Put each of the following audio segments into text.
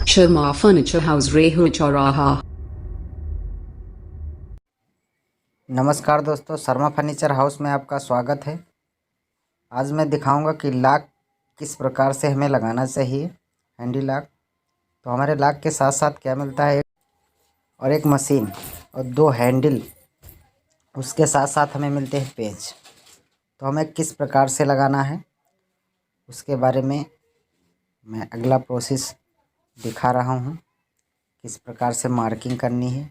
Sharma Furniture House Rehu Chowraha। नमस्कार दोस्तों, Sharma furniture house में आपका स्वागत है। आज मैं दिखाऊंगा कि लॉक किस प्रकार से हमें लगाना चाहिए, हैंडी लॉक। तो हमारे लॉक के साथ साथ क्या मिलता है, एक मशीन और दो हैंडल। उसके साथ साथ हमें मिलते हैं पेच। तो हमें किस प्रकार से लगाना है उसके बारे में मैं अगला प्रोसेस दिखा रहा हूँ। किस प्रकार से मार्किंग करनी है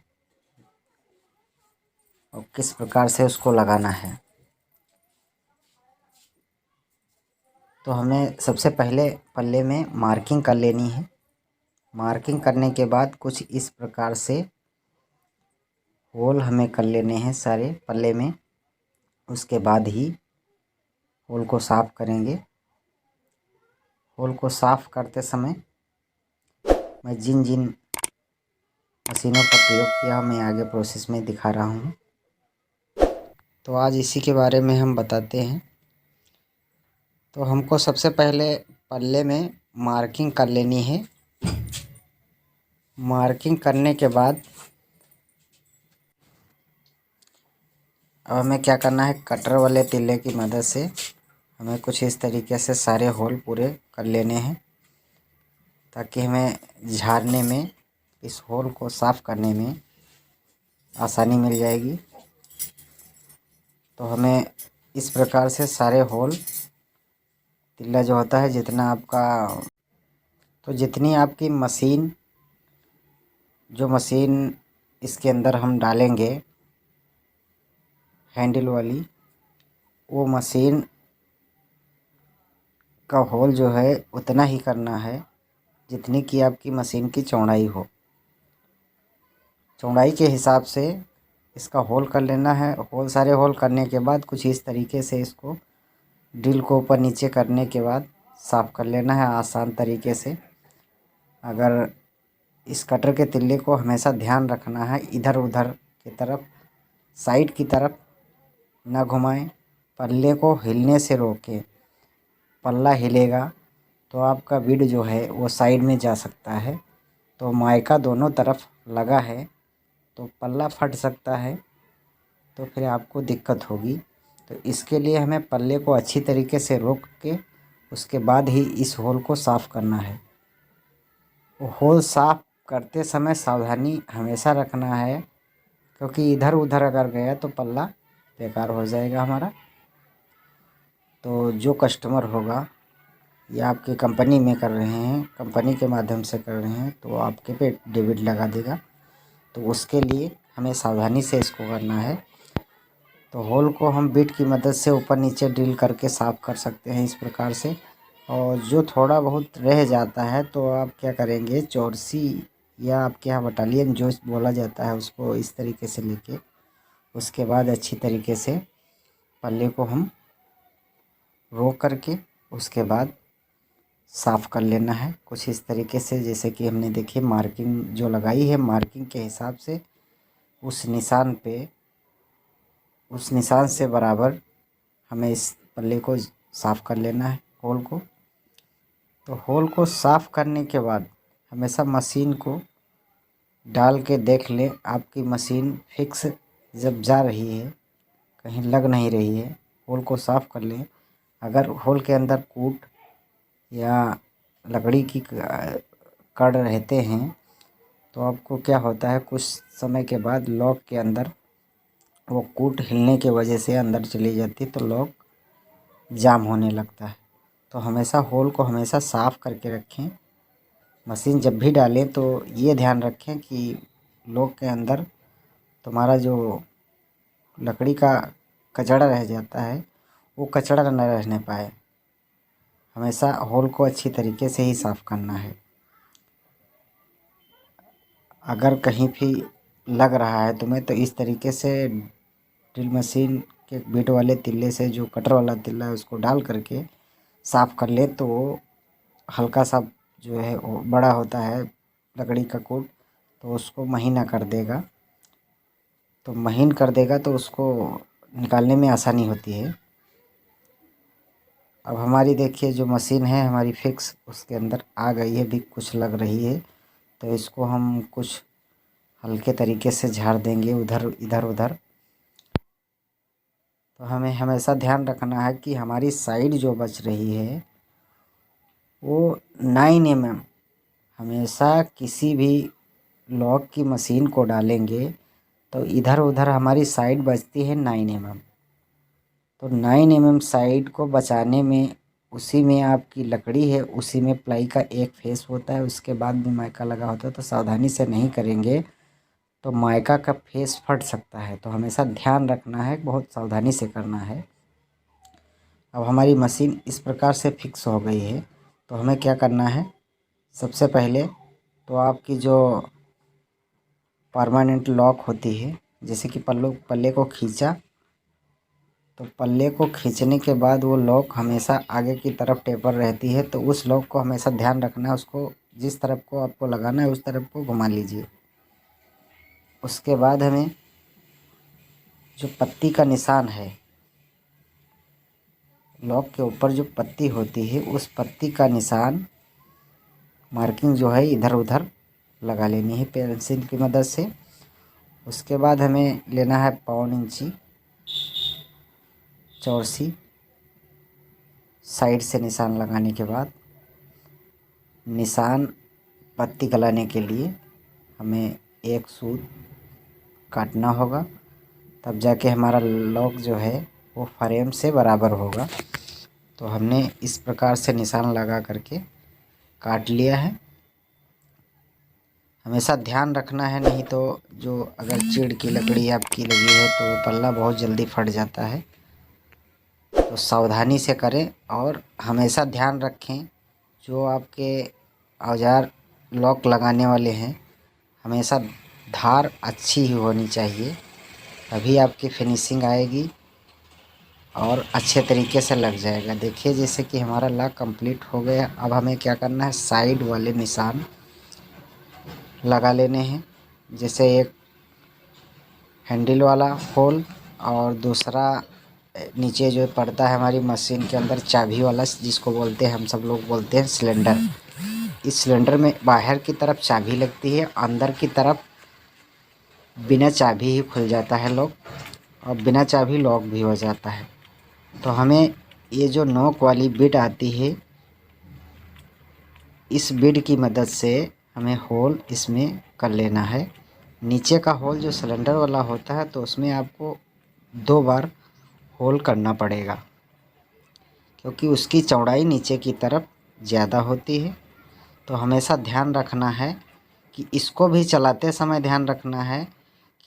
और किस प्रकार से उसको लगाना है। तो हमें सबसे पहले पल्ले में मार्किंग कर लेनी है। मार्किंग करने के बाद कुछ इस प्रकार से होल हमें कर लेने हैं सारे पल्ले में। उसके बाद ही होल को साफ़ करेंगे। होल को साफ़ करते समय मैं जिन जिन मशीनों का प्रयोग किया मैं आगे प्रोसेस में दिखा रहा हूँ। तो आज इसी के बारे में हम बताते हैं। तो हमको सबसे पहले पल्ले में मार्किंग कर लेनी है। मार्किंग करने के बाद अब हमें क्या करना है, कटर वाले तीले की मदद से हमें कुछ इस तरीके से सारे होल पूरे कर लेने हैं, ताकि हमें झाड़ने में, इस होल को साफ़ करने में आसानी मिल जाएगी। तो हमें इस प्रकार से सारे होल, तिल्ला जो होता है जितना आपका, तो जितनी आपकी मशीन, जो मशीन इसके अंदर हम डालेंगे हैंडल वाली, वो मशीन का होल जो है उतना ही करना है जितनी कि आपकी मशीन की चौड़ाई हो। चौड़ाई के हिसाब से इसका होल कर लेना है। होल, सारे होल करने के बाद कुछ इस तरीके से इसको ड्रिल को ऊपर नीचे करने के बाद साफ़ कर लेना है आसान तरीके से। अगर इस कटर के तिल्ले को हमेशा ध्यान रखना है, इधर उधर की तरफ, साइड की तरफ ना घुमाएं। पल्ले को हिलने से रोकें। पल्ला हिलेगा तो आपका बिड जो है वो साइड में जा सकता है। तो मायका दोनों तरफ लगा है तो पल्ला फट सकता है, तो फिर आपको दिक्कत होगी। तो इसके लिए हमें पल्ले को अच्छी तरीके से रोक के उसके बाद ही इस होल को साफ़ करना है। वो होल साफ़ करते समय सावधानी हमेशा रखना है, क्योंकि इधर उधर अगर गया तो पल्ला बेकार हो जाएगा हमारा। तो जो कस्टमर होगा या आपकी कंपनी में कर रहे हैं, कंपनी के माध्यम से कर रहे हैं, तो आपके पे डेबिट लगा देगा। तो उसके लिए हमें सावधानी से इसको करना है। तो होल को हम बिट की मदद से ऊपर नीचे ड्रिल करके साफ़ कर सकते हैं इस प्रकार से। और जो थोड़ा बहुत रह जाता है तो आप क्या करेंगे, चौरसी या आपके यहाँ बटालियन जो बोला जाता है उसको इस तरीके से लेके उसके बाद अच्छी तरीके से पल्ले को हम रोक करके उसके बाद साफ़ कर लेना है कुछ इस तरीके से। जैसे कि हमने देखिए मार्किंग जो लगाई है, मार्किंग के हिसाब से उस निशान पे, उस निशान से बराबर हमें इस पल्ले को साफ़ कर लेना है, होल को। तो होल को साफ़ करने के बाद हमेशा मशीन को डाल के देख लें, आपकी मशीन फिक्स जब जा रही है, कहीं लग नहीं रही है, होल को साफ़ कर लें। अगर होल के अंदर कूट या लकड़ी की कड़ रहते हैं तो आपको क्या होता है, कुछ समय के बाद लॉक के अंदर वो कूट हिलने की वजह से अंदर चली जाती है, तो लॉक जाम होने लगता है। तो हमेशा होल को हमेशा साफ़ करके रखें। मशीन जब भी डालें तो ये ध्यान रखें कि लॉक के अंदर तुम्हारा जो लकड़ी का कचड़ा रह जाता है वो कचड़ा न रहने पाए। हमेशा होल को अच्छी तरीके से ही साफ़ करना है। अगर कहीं भी लग रहा है तुम्हें तो इस तरीके से ड्रिल मशीन के बिट वाले तिल्ले से, जो कटर वाला तिल्ला है, उसको डाल करके साफ़ कर ले तो वो हल्का सा जो है वो बड़ा होता है लकड़ी का कूट, तो उसको महीना कर देगा। तो महीन कर देगा तो उसको निकालने में आसानी होती है। अब हमारी देखिए जो मशीन है हमारी फिक्स, उसके अंदर आ गई है, भी कुछ लग रही है तो इसको हम कुछ हल्के तरीके से झाड़ देंगे इधर उधर। तो हमें हमेशा ध्यान रखना है कि हमारी साइड जो बच रही है वो 9 mm। हमेशा किसी भी लॉक की मशीन को डालेंगे तो इधर उधर हमारी साइड बचती है 9 mm। तो 9 mm साइड को बचाने में उसी में आपकी लकड़ी है, उसी में प्लाई का एक फेस होता है, उसके बाद भी माइका लगा होता है। तो सावधानी से नहीं करेंगे तो माइका का फेस फट सकता है। तो हमेशा ध्यान रखना है, बहुत सावधानी से करना है। अब हमारी मशीन इस प्रकार से फिक्स हो गई है। तो हमें क्या करना है, सबसे पहले तो आपकी जो परमानेंट लॉक होती है, जैसे कि पल्ले को खींचा, तो पल्ले को खींचने के बाद वो लॉक हमेशा आगे की तरफ टेपर रहती है। तो उस लॉक को हमेशा ध्यान रखना है, उसको जिस तरफ को आपको लगाना है उस तरफ को घुमा लीजिए। उसके बाद हमें जो पत्ती का निशान है, लॉक के ऊपर जो पत्ती होती है उस पत्ती का निशान मार्किंग जो है इधर उधर लगा लेनी है पेंसिल की मदद से। उसके बाद हमें लेना है 1.25 इंची चौरसी। साइड से निशान लगाने के बाद निशान पत्ती गलाने के लिए हमें एक सूत काटना होगा, तब जाके हमारा लॉक जो है वो फ्रेम से बराबर होगा। तो हमने इस प्रकार से निशान लगा करके काट लिया है। हमेशा ध्यान रखना है, नहीं तो जो अगर चीड़ की लकड़ी आपकी लगी है तो पल्ला बहुत जल्दी फट जाता है। तो सावधानी से करें और हमेशा ध्यान रखें, जो आपके औजार लॉक लगाने वाले हैं हमेशा धार अच्छी ही होनी चाहिए, तभी आपकी फिनिशिंग आएगी और अच्छे तरीके से लग जाएगा। देखिए जैसे कि हमारा लॉक कंप्लीट हो गया। अब हमें क्या करना है, साइड वाले निशान लगा लेने हैं। जैसे एक हैंडल वाला होल और दूसरा नीचे जो पड़ता है हमारी मशीन के अंदर चाबी वाला, जिसको बोलते हैं, हम सब लोग बोलते हैं सिलेंडर। इस सिलेंडर में बाहर की तरफ चाबी लगती है, अंदर की तरफ बिना चाबी ही खुल जाता है लॉक, और बिना चाबी लॉक भी हो जाता है। तो हमें ये जो नोक वाली बिट आती है, इस बिट की मदद से हमें होल इसमें कर लेना है। नीचे का होल जो सिलेंडर वाला होता है तो उसमें आपको 2 बार होल करना पड़ेगा, क्योंकि उसकी चौड़ाई नीचे की तरफ ज़्यादा होती है। तो हमेशा ध्यान रखना है कि इसको भी चलाते समय ध्यान रखना है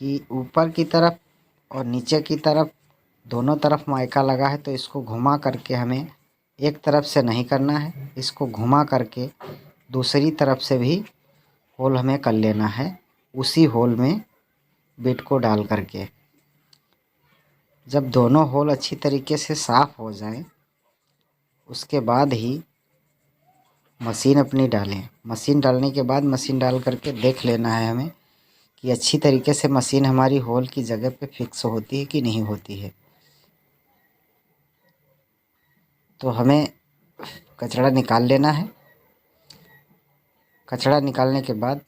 कि ऊपर की तरफ और नीचे की तरफ दोनों तरफ माइका लगा है, तो इसको घुमा करके हमें एक तरफ से नहीं करना है, इसको घुमा करके दूसरी तरफ से भी होल हमें कर लेना है, उसी होल में बिट को डाल करके। जब दोनों होल अच्छी तरीके से साफ़ हो जाएं, उसके बाद ही मशीन अपनी डालें। मशीन डालने के बाद मशीन डाल करके देख लेना है हमें कि अच्छी तरीके से मशीन हमारी होल की जगह पे फिक्स होती है कि नहीं होती है। तो हमें कचरा निकाल लेना है। कचरा निकालने के बाद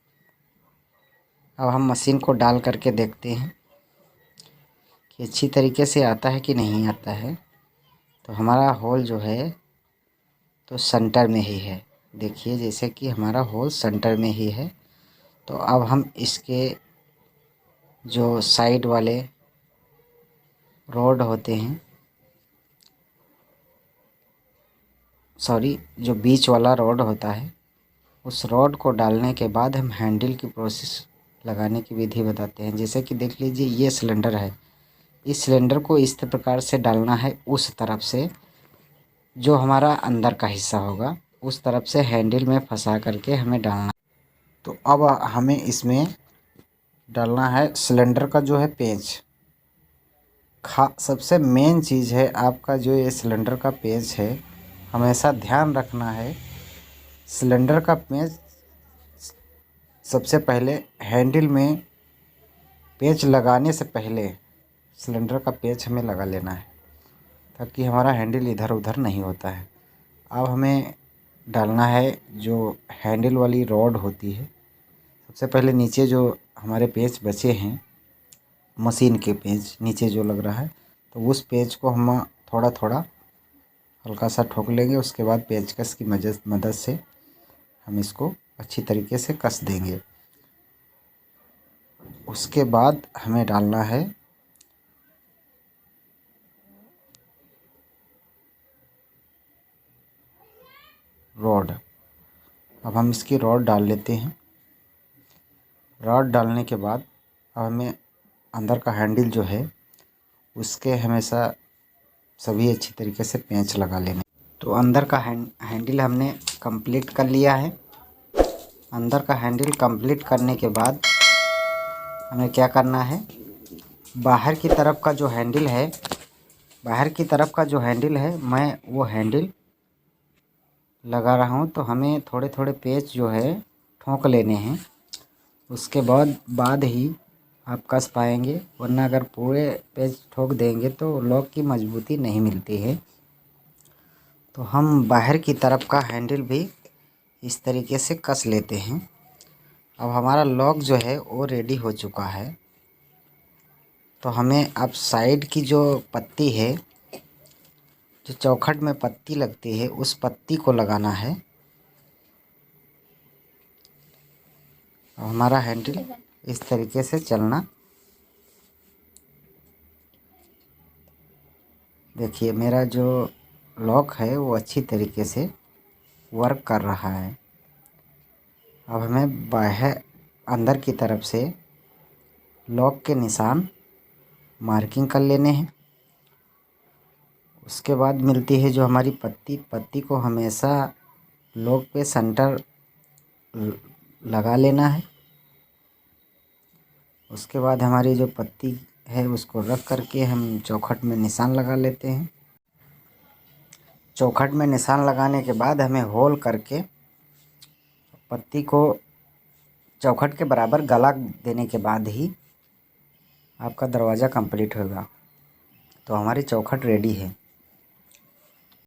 अब हम मशीन को डाल करके देखते हैं कि अच्छी तरीके से आता है कि नहीं आता है। तो हमारा होल जो है तो सेंटर में ही है। देखिए जैसे कि हमारा होल सेंटर में ही है। तो अब हम इसके जो साइड वाले रॉड होते हैं, जो बीच वाला रॉड होता है, उस रॉड को डालने के बाद हम हैंडल की प्रोसेस लगाने की विधि बताते हैं। जैसे कि देख लीजिए ये सिलेंडर है, इस सिलेंडर को इस प्रकार से डालना है, उस तरफ से जो हमारा अंदर का हिस्सा होगा उस तरफ से हैंडल में फंसा करके हमें डालना। तो अब हमें इसमें डालना है सिलेंडर का जो है पेंच। सबसे मेन चीज़ है आपका जो ये सिलेंडर का पेंच है, हमेशा ध्यान रखना है। सिलेंडर का पेंच सबसे पहले हैंडल में पेंच लगाने से पहले सिलेंडर का पेंच हमें लगा लेना है, ताकि हमारा हैंडल इधर उधर नहीं होता है। अब हमें डालना है जो हैंडल वाली रॉड होती है, सबसे पहले नीचे जो हमारे पेच बचे हैं, मशीन के पेच नीचे जो लग रहा है, तो उस पेच को हम थोड़ा थोड़ा हल्का सा ठोक लेंगे। उसके बाद पेचकस की मदद से हम इसको अच्छी तरीके से कस देंगे। उसके बाद हमें डालना है रॉड। अब हम इसकी रॉड डाल लेते हैं। रॉड डालने के बाद अब हमें अंदर का हैंडल जो है उसके हमेशा सभी अच्छी तरीके से पेंच लगा लेने। तो अंदर का हैंडल हमने कंप्लीट कर लिया है। अंदर का हैंडल कंप्लीट करने के बाद हमें क्या करना है, बाहर की तरफ का जो हैंडल है, मैं वो हैंडल लगा रहा हूँ। तो हमें थोड़े थोड़े पेच जो है ठोक लेने हैं। उसके बाद ही आप कस पाएंगे, वरना अगर पूरे पेच ठोक देंगे तो लॉक की मजबूती नहीं मिलती है। तो हम बाहर की तरफ का हैंडल भी इस तरीके से कस लेते हैं। अब हमारा लॉक जो है वो रेडी हो चुका है। तो हमें अब साइड की जो पत्ती है, जो चौखट में पत्ती लगती है, उस पत्ती को लगाना है। अब हमारा हैंडल इस तरीके से चलना। देखिए मेरा जो लॉक है वो अच्छी तरीके से वर्क कर रहा है। अब हमें बाहर अंदर की तरफ से लॉक के निशान मार्किंग कर लेने हैं। उसके बाद मिलती है जो हमारी पत्ती को हमेशा लॉक पे सेंटर लगा लेना है। उसके बाद हमारी जो पत्ती है उसको रख करके हम चौखट में निशान लगा लेते हैं। चौखट में निशान लगाने के बाद हमें होल करके पत्ती को चौखट के बराबर गला देने के बाद ही आपका दरवाज़ा कंप्लीट होगा। तो हमारी चौखट रेडी है।